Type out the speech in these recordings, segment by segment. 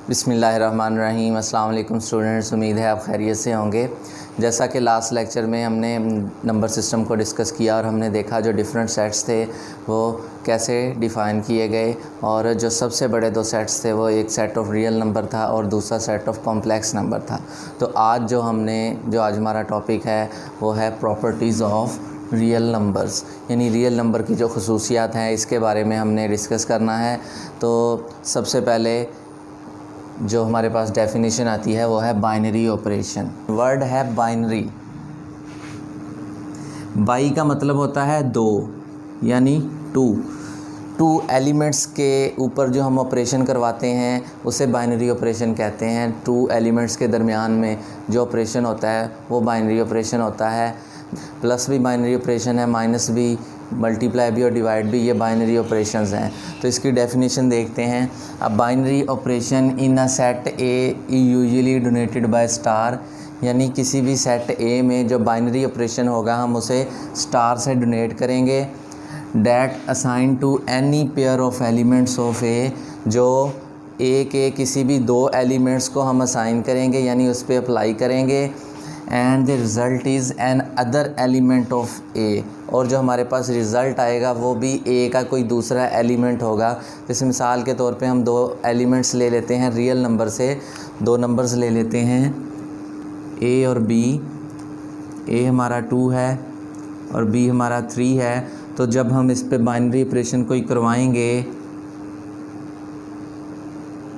बिस्मिल्लाहिर्रहमानिर्रहीम। अस्सलाम वालेकुम स्टूडेंट्स, उम्मीद है आप खैरियत से होंगे। जैसा कि लास्ट लेक्चर में हमने नंबर सिस्टम को डिस्कस किया और हमने देखा जो डिफरेंट सेट्स थे वो कैसे डिफ़ाइन किए गए, और जो सबसे बड़े दो सेट्स थे वो एक सेट ऑफ रियल नंबर था और दूसरा सेट ऑफ कॉम्प्लेक्स नंबर था। तो आज हमारा टॉपिक है वो है प्रॉपर्टीज़ ऑफ रियल नंबर्स, यानी रियल नंबर की जो खसूसियात हैं इसके बारे में हमने डिस्कस करना है। तो सबसे पहले जो हमारे पास डेफिनेशन आती है वो है बाइनरी ऑपरेशन। वर्ड है बाइनरी। बाई का मतलब होता है दो, यानी टू एलिमेंट्स के ऊपर जो हम ऑपरेशन करवाते हैं उसे बाइनरी ऑपरेशन कहते हैं। टू एलिमेंट्स के दरमियान में जो ऑपरेशन होता है वो बाइनरी ऑपरेशन होता है। प्लस भी बाइनरी ऑपरेशन है, माइनस भी, मल्टीप्लाई भी और डिवाइड भी, ये बाइनरी ऑपरेशंस हैं। तो इसकी डेफिनेशन देखते हैं। A binary operation in a set A usually donated by star, यानी किसी भी सेट ए में जो बाइनरी ऑपरेशन होगा हम उसे स्टार से डोनेट करेंगे। That assign to any pair of elements of A, जो ए के किसी भी दो एलिमेंट्स को हम असाइन करेंगे यानी उस पर अप्लाई करेंगे। And the result is another element of A, और जो हमारे पास रिज़ल्ट आएगा वो भी ए का कोई दूसरा एलिमेंट होगा। जैसे मिसाल के तौर पे हम दो एलिमेंट्स ले लेते हैं रियल नंबर से, दो नंबर्स ले लेते हैं ए और बी। ए हमारा 2 है और बी हमारा 3 है। तो जब हम इस पे बाइनरी ऑपरेशन कोई करवाएंगे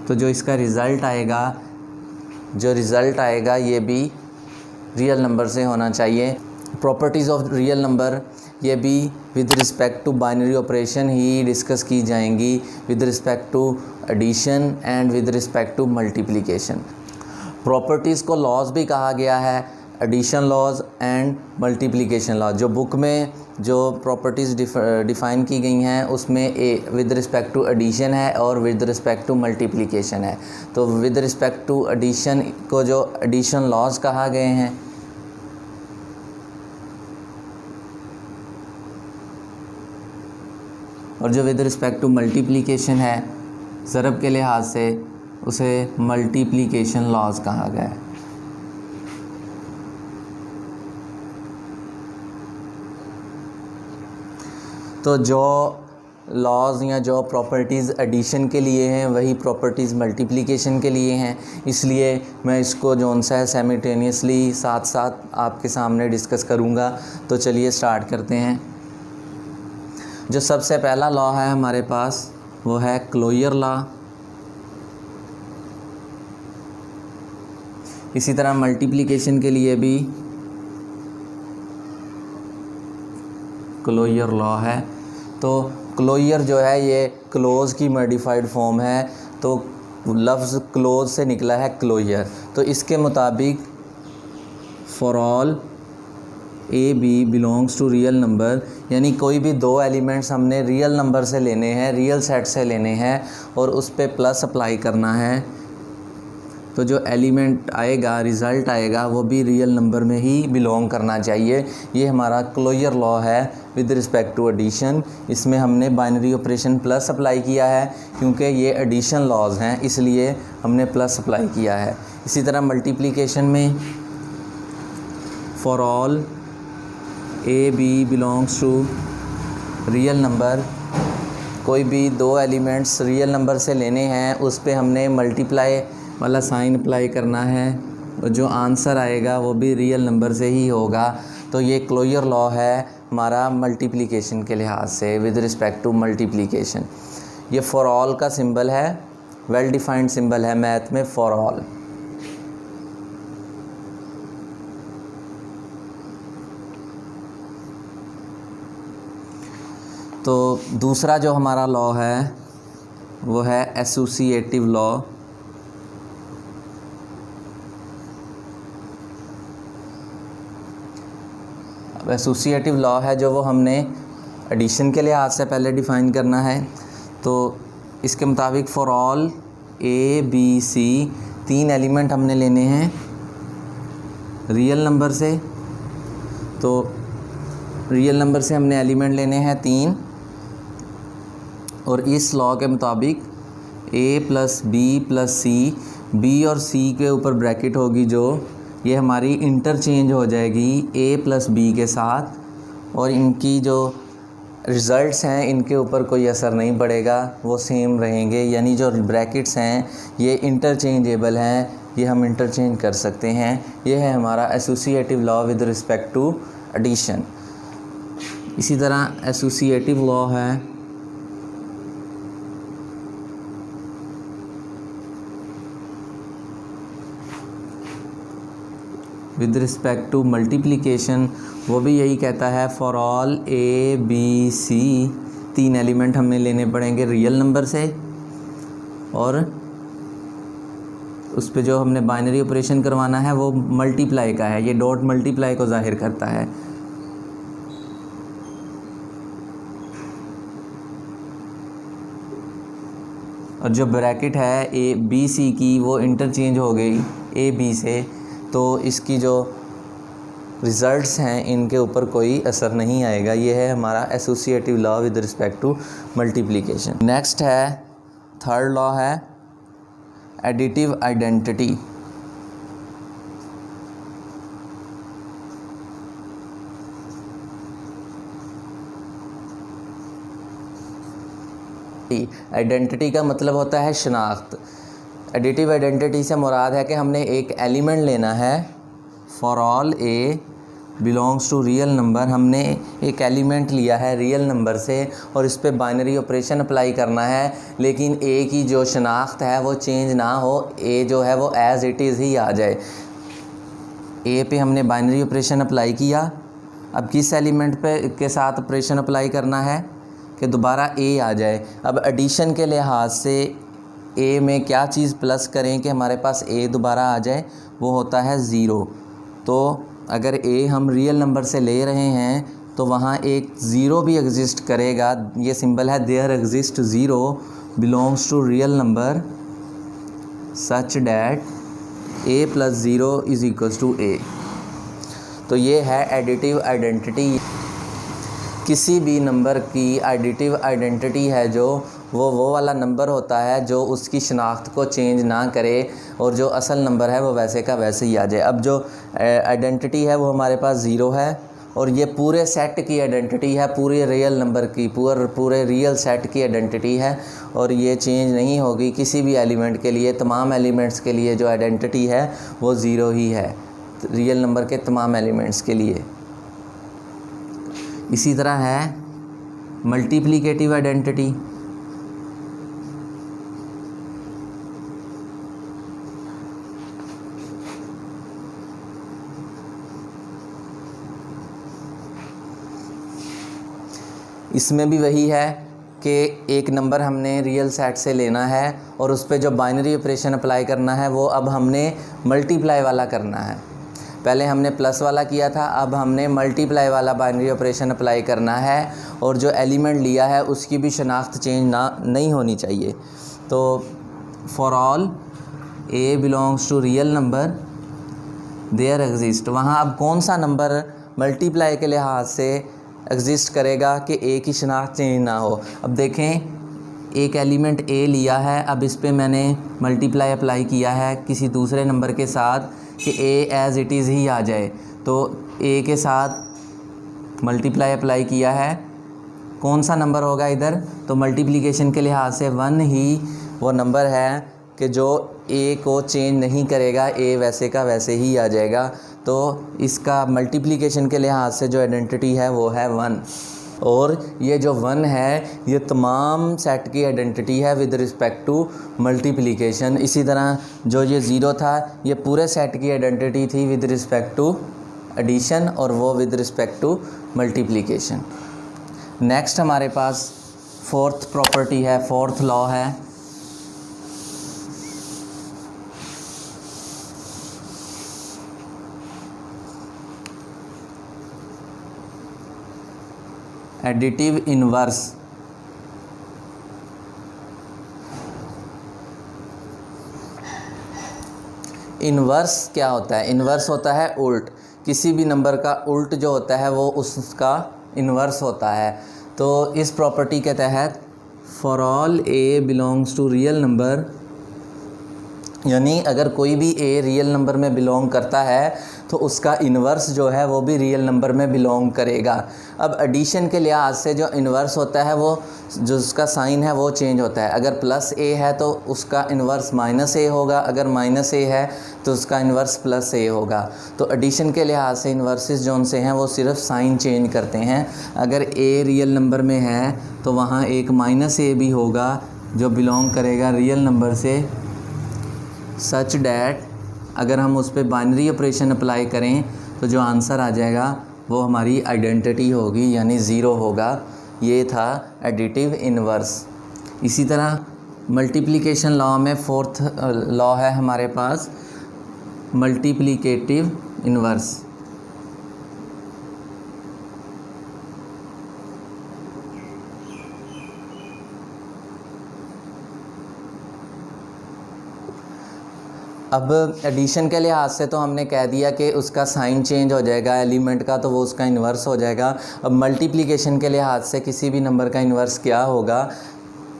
तो जो इसका रिज़ल्ट आएगा ये भी रियल नंबर से होना चाहिए। प्रॉपर्टीज़ ऑफ रियल नंबर ये भी with respect to binary operation ही डिस्कस की जाएंगी, with respect to addition and with respect to multiplication. Properties को लॉज भी कहा गया है, addition laws and multiplication laws. जो बुक में जो प्रॉपर्टीज़ डिफ़ाइन की गई हैं उसमें A with respect to addition है और विद रिस्पेक्ट टू मल्टीप्लिकेशन है। तो विद रिस्पेक्ट टू एडिशन को जो एडिशन लॉज कहा गए हैं, और जो विद रिस्पेक्ट टू मल्टीप्लिकेशन है ज़रब के लिहाज से उसे मल्टीप्लिकेशन लॉज कहा गया है। तो जो लॉज या जो प्रॉपर्टीज़ एडिशन के लिए हैं वही प्रॉपर्टीज़ मल्टीप्लिकेशन के लिए हैं, इसलिए मैं इसको जोन सा है साइमल्टेनियसली साथ साथ आपके सामने डिस्कस करूँगा। तो चलिए स्टार्ट करते हैं। जो सबसे पहला लॉ है हमारे पास वो है क्लोजर लॉ। इसी तरह मल्टीप्लिकेशन के लिए भी क्लोजर लॉ है। तो क्लोजर जो है ये क्लोज की मॉडिफाइड फॉर्म है, तो लफ्ज़ क्लोज से निकला है क्लोजर। तो इसके मुताबिक for all A B belongs to real number, यानी कोई भी दो एलिमेंट्स हमने रियल नंबर से लेने हैं, रियल सेट से लेने हैं और उस पर प्लस अप्लाई करना है, तो जो एलिमेंट आएगा, रिज़ल्ट आएगा, वो भी रियल नंबर में ही बिलोंग करना चाहिए। ये हमारा क्लोजर लॉ है विद रिस्पेक्ट टू एडिशन। इसमें हमने बाइनरी ऑपरेशन प्लस अप्लाई किया है क्योंकि ये एडिशन लॉज हैं, इसलिए हमने प्लस अप्लाई किया है। इसी तरह मल्टीप्लिकेशन में for all A B belongs to real number, कोई भी दो एलिमेंट्स रियल नंबर से लेने हैं उस पे हमने मल्टीप्लाई वाला साइन अप्लाई करना है, और जो आंसर आएगा वो भी रियल नंबर से ही होगा। तो ये क्लोजर लॉ है हमारा मल्टीप्लिकेशन के लिहाज से, विद रिस्पेक्ट टू मल्टीप्लिकेशन। ये फॉर ऑल का सिंबल है, वेल डिफाइंड सिंबल है मैथ में फॉर ऑल। तो दूसरा जो हमारा लॉ है वो है एसोसिएटिव लॉ। एसोसिएटिव लॉ है जो वो हमने एडिशन के लिहाज से पहले डिफ़ाइन करना है। तो इसके मुताबिक for all A B C, तीन एलिमेंट हमने लेने हैं रियल नंबर से। तो रियल नंबर से हमने एलिमेंट लेने हैं 3, और इस लॉ के मुताबिक ए प्लस बी प्लस सी, बी और सी के ऊपर ब्रैकेट होगी जो, ये हमारी इंटरचेंज हो जाएगी ए प्लस बी के साथ, और इनकी जो रिज़ल्ट्स हैं इनके ऊपर कोई असर नहीं पड़ेगा, वो सेम रहेंगे। यानी जो ब्रैकेट्स हैं ये इंटरचेंजेबल हैं, ये हम इंटरचेंज कर सकते हैं। ये है हमारा associative law with respect to addition. इसी तरह एसोसिएटिव लॉ है विद रिस्पेक्ट टू मल्टीप्लिकेशन, वो भी यही कहता है for all A B C, 3 element हमें लेने पड़ेंगे रियल नंबर से, और उस पे जो हमने बाइनरी ऑपरेशन करवाना है वो मल्टीप्लाई का है, ये डॉट मल्टीप्लाई को जाहिर करता है। और जो ब्रैकेट है ए बी सी की वो इंटरचेंज हो गई ए बी से, तो इसकी जो रिज़ल्ट्स हैं इनके ऊपर कोई असर नहीं आएगा। ये है हमारा associative law with respect to multiplication. Next है थर्ड लॉ है एडिटिव आइडेंटिटी। आइडेंटिटी का मतलब होता है शनाख्त। एडिटिव आइडेंटिटी से मुराद है कि हमने एक एलिमेंट लेना है, for all A belongs to real number, हमने एक एलिमेंट लिया है रियल नंबर से और इस पे बाइनरी ऑपरेशन अप्लाई करना है, लेकिन ए की जो शनाख्त है वो चेंज ना हो, ए जो है वो एज़ इट इज़ ही आ जाए। ए पे हमने बाइनरी ऑपरेशन अप्लाई किया, अब किस एलिमेंट पे के साथ ऑपरेशन अप्लाई करना है कि दोबारा ए आ जाए। अब एडिशन के लिहाज से ए में क्या चीज़ प्लस करें कि हमारे पास ए दोबारा आ जाए, वो होता है ज़ीरो। तो अगर ए हम रियल नंबर से ले रहे हैं तो वहाँ एक ज़ीरो भी एग्ज़िस्ट करेगा। ये सिंबल है there exist zero belongs to real number such that a plus zero is equals to a. तो ये है एडिटिव आइडेंटिटी। किसी भी नंबर की एडिटिव आइडेंटिटी है जो वो वाला नंबर होता है जो उसकी शनाख्त को चेंज ना करे और जो असल नंबर है वो वैसे का वैसे ही आ जाए। अब जो आइडेंटिटी है वो हमारे पास ज़ीरो है और ये पूरे सेट की आइडेंटिटी है, पूरे रियल नंबर की, पूरे रियल सेट की आइडेंटिटी है और ये चेंज नहीं होगी किसी भी एलिमेंट के लिए। तमाम एलिमेंट्स के लिए जो आइडेंटिटी है वो ज़ीरो ही है, रियल नंबर के तमाम एलिमेंट्स के लिए। इसी तरह है मल्टीप्लिकेटिव आइडेंटिटी। इसमें भी वही है कि एक नंबर हमने रियल सेट से लेना है और उस पर जो बाइनरी ऑपरेशन अप्लाई करना है वो अब हमने मल्टीप्लाई वाला करना है। पहले हमने प्लस वाला किया था, अब हमने मल्टीप्लाई वाला बाइनरी ऑपरेशन अप्लाई करना है और जो एलिमेंट लिया है उसकी भी शनाख्त चेंज नहीं होनी चाहिए। तो for all A belongs to real number there exist, वहाँ अब कौन सा नंबर मल्टीप्लाई के लिहाज से एग्जिस्ट करेगा कि ए की शनाख्त चेंज ना हो। अब देखें एक एलिमेंट ए लिया है, अब इस पे मैंने मल्टीप्लाई अप्लाई किया है किसी दूसरे नंबर के साथ कि ए एज़ इट इज़ ही आ जाए। तो ए के साथ मल्टीप्लाई अप्लाई किया है, कौन सा नंबर होगा इधर, तो मल्टीप्लिकेशन के लिहाज से 1 ही वो नंबर है कि जो ए को चेंज नहीं करेगा, ए वैसे का वैसे ही आ जाएगा। तो इसका मल्टीप्लिकेशन के लिहाज से जो आइडेंटिटी है वो है 1 और ये जो 1 है ये तमाम सेट की आइडेंटिटी है विद रिस्पेक्ट टू मल्टीप्लिकेशन। इसी तरह जो ये 0 था ये पूरे सेट की आइडेंटिटी थी विद रिस्पेक्ट टू एडिशन और वो with respect to multiplication. Next हमारे पास फोर्थ प्रॉपर्टी है, फोर्थ लॉ है एडिटिव इनवर्स। इनवर्स क्या होता है? इनवर्स होता है उल्ट, किसी भी नंबर का उल्ट जो होता है वो उसका इनवर्स होता है। तो इस प्रॉपर्टी के तहत for all A belongs to real number, यानी अगर कोई भी ए रियल नंबर में बिलोंग करता है तो उसका इन्वर्स जो है वो भी रियल नंबर में बिलोंग करेगा। अब एडिशन के लिहाज से जो इन्वर्स होता है वो जो उसका साइन है वो चेंज होता है। अगर प्लस ए है तो उसका इन्वर्स माइनस ए होगा, अगर माइनस ए है तो उसका इन्वर्स प्लस ए होगा। तो एडिशन के लिहाज से इन्वर्सेस जो उनसे हैं वो सिर्फ साइन चेंज करते हैं। अगर ए रियल नंबर में है तो वहाँ एक माइनस ए भी होगा जो बिलोंग करेगा रियल नंबर से, सच डैट अगर हम उस पर बाइनरी ऑपरेशन अप्लाई करें तो जो आंसर आ जाएगा वो हमारी आइडेंटिटी होगी, यानी ज़ीरो होगा। ये था एडिटिव इन्वर्स। इसी तरह मल्टीप्लिकेशन लॉ में फोर्थ लॉ है हमारे पास मल्टीप्लिकेटिव इन्वर्स। अब एडिशन के लिहाज से तो हमने कह दिया कि उसका साइन चेंज हो जाएगा एलिमेंट का, तो वो उसका इन्वर्स हो जाएगा। अब मल्टीप्लिकेशन के लिहाज से किसी भी नंबर का इन्वर्स क्या होगा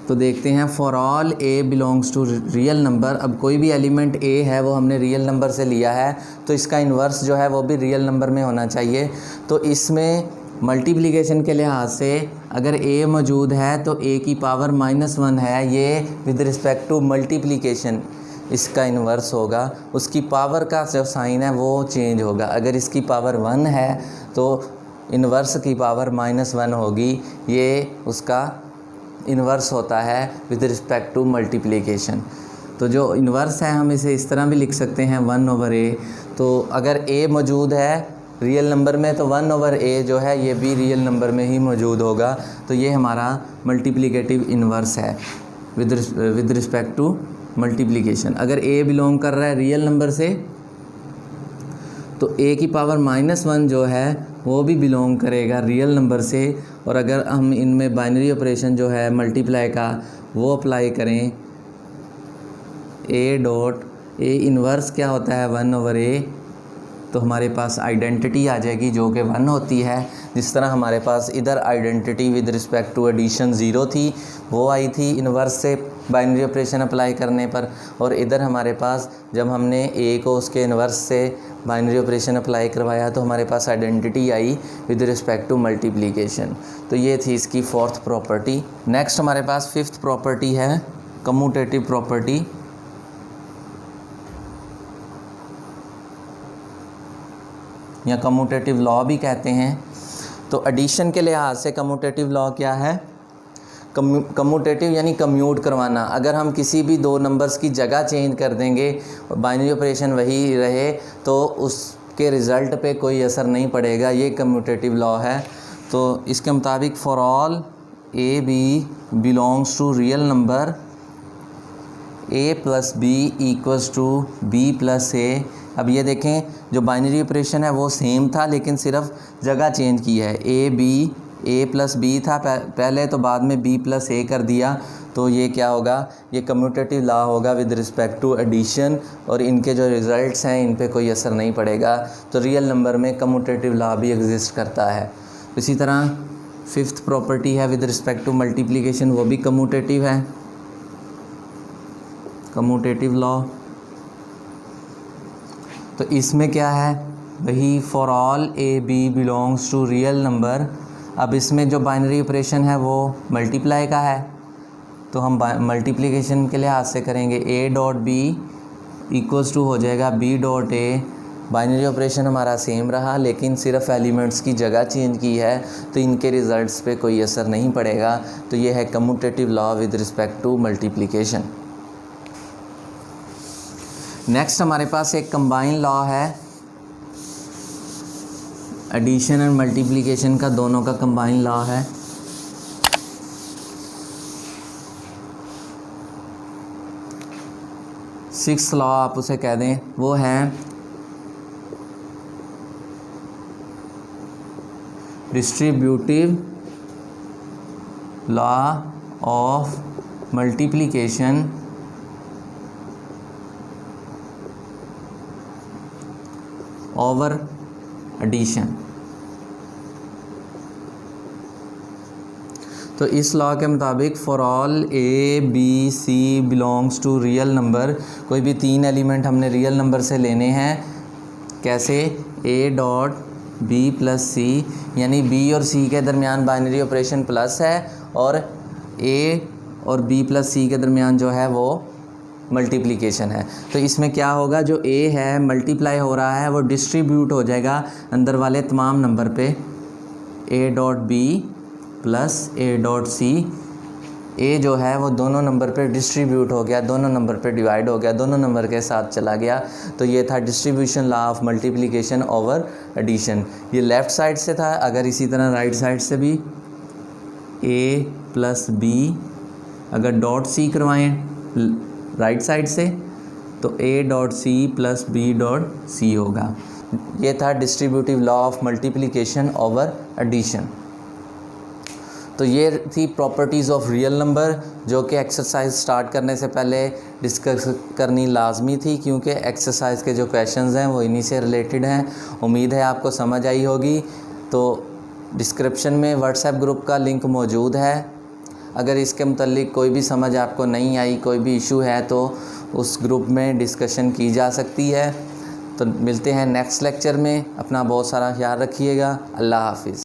तो देखते हैं। For all A belongs to real number, अब कोई भी एलिमेंट ए है वो हमने रियल नंबर से लिया है तो इसका इन्वर्स जो है वो भी रियल नंबर में होना चाहिए। तो इसमें मल्टीप्लिकेशन के लिहाज से अगर ए मौजूद है तो ए की पावर -1 है, ये विद रिस्पेक्ट टू मल्टीप्लिकेशन इसका इन्वर्स होगा। उसकी पावर का जो साइन है वो चेंज होगा। अगर इसकी पावर 1 है तो इन्वर्स की पावर -1 होगी, ये उसका इन्वर्स होता है विद रिस्पेक्ट टू मल्टीप्लिकेशन। तो जो इन्वर्स है हम इसे इस तरह भी लिख सकते हैं 1/a। तो अगर a मौजूद है रियल नंबर में तो 1/a जो है ये भी रियल नंबर में ही मौजूद होगा। तो ये हमारा मल्टीप्लिकेटिव इन्वर्स है विद रिस्पेक्ट टू मल्टीप्लिकेशन। अगर a बिलोंग कर रहा है रियल नंबर से तो a की पावर -1 जो है वो भी बिलोंग करेगा रियल नंबर से। और अगर हम इनमें बाइनरी ऑपरेशन जो है मल्टीप्लाई का वो अप्लाई करें, a इन्वर्स क्या होता है 1/a, तो हमारे पास आइडेंटिटी आ जाएगी जो कि 1 होती है। जिस तरह हमारे पास इधर identity with respect to addition 0 थी, वो आई थी इन्वर्स से बाइनरी ऑपरेशन अप्लाई करने पर, और इधर हमारे पास जब हमने a को उसके इन्वर्स से बाइनरी ऑपरेशन अप्लाई करवाया तो हमारे पास identity I with respect to multiplication. तो ये थी इसकी फोर्थ प्रॉपर्टी। नेक्स्ट हमारे पास फिफ्थ प्रॉपर्टी है कम्यूटेटिव प्रॉपर्टी। या कम्यूटेटिव लॉ भी कहते हैं। तो एडिशन के लिहाज से कम्यूटेटिव लॉ क्या है? कम्यूटेटिव यानी कम्यूट करवाना। अगर हम किसी भी दो नंबर्स की जगह चेंज कर देंगे और बाइनरी ऑपरेशन वही रहे तो उसके रिज़ल्ट पे कोई असर नहीं पड़ेगा, ये कम्यूटेटिव लॉ है। तो इसके मुताबिक for all A B belongs to real number a plus b equals to b plus a. अब ये देखें जो बाइनरी ऑपरेशन है वो सेम था लेकिन सिर्फ जगह चेंज की है। a प्लस बी था पहले, तो बाद में b प्लस ए कर दिया। तो ये क्या होगा? ये कम्यूटेटिव लॉ होगा विद रिस्पेक्ट टू एडिशन, और इनके जो रिज़ल्ट्स हैं इन पे कोई असर नहीं पड़ेगा। तो रियल नंबर में कम्यूटेटिव लॉ भी एग्जिस्ट करता है। इसी तरह फिफ्थ प्रॉपर्टी है विद रिस्पेक्ट टू मल्टीप्लिकेशन, वो भी कम्यूटेटिव है, कम्यूटेटिव लॉ। तो इसमें क्या है? वही for all A B belongs to real number. अब इसमें जो बाइनरी ऑपरेशन है वो मल्टीप्लाई का है, तो हम मल्टीप्लिकेशन के लिहाज से करेंगे a dot B equals to हो जाएगा b dot A. Binary operation हमारा सेम रहा लेकिन सिर्फ एलिमेंट्स की जगह चेंज की है, तो इनके रिज़ल्ट्स पे कोई असर नहीं पड़ेगा। तो ये है commutative law with respect to multiplication. Next हमारे पास एक कंबाइन लॉ है, एडिशन एंड मल्टीप्लिकेशन का दोनों का कंबाइन लॉ है। सिक्स्थ लॉ आप उसे कह दें, वो है distributive law of multiplication over addition. तो इस लॉ के मुताबिक for all A B C belongs to real number, कोई भी 3 एलिमेंट हमने रियल नंबर से लेने हैं। कैसे? ए डॉट बी प्लस सी, यानी बी और सी के दरमियान बाइनरी ऑपरेशन प्लस है और ए और बी प्लस सी के दरमियान जो है वो मल्टीप्लिकेशन है। तो इसमें क्या होगा, जो ए है मल्टीप्लाई हो रहा है वो डिस्ट्रीब्यूट हो जाएगा अंदर वाले तमाम नंबर पे, a dot b plus a dot c. A जो है वो दोनों नंबर पे डिस्ट्रीब्यूट हो गया, दोनों नंबर पे डिवाइड हो गया, दोनों नंबर के साथ चला गया। तो ये था distribution law of multiplication over addition. ये लेफ़्ट साइड से था। अगर इसी तरह राइट साइड से भी ए प्लस बी अगर डॉट सी करवाएं राइट साइड से तो A dot C plus B dot C होगा। ये था distributive law of multiplication over addition. तो ये थी प्रॉपर्टीज़ ऑफ रियल नंबर, जो कि एक्सरसाइज स्टार्ट करने से पहले डिस्कस करनी लाजमी थी, क्योंकि एक्सरसाइज के जो क्वेश्चंस हैं वो इन्हीं से रिलेटेड हैं। उम्मीद है आपको समझ आई होगी। तो डिस्क्रिप्शन में व्हाट्सएप ग्रुप का लिंक मौजूद है। अगर इसके मुतल्लिक कोई भी समझ आपको नहीं आई, कोई भी इशू है, तो उस ग्रुप में डिस्कशन की जा सकती है। तो मिलते हैं नेक्स्ट लेक्चर में। अपना बहुत सारा ख्याल रखिएगा। अल्लाह हाफिज़।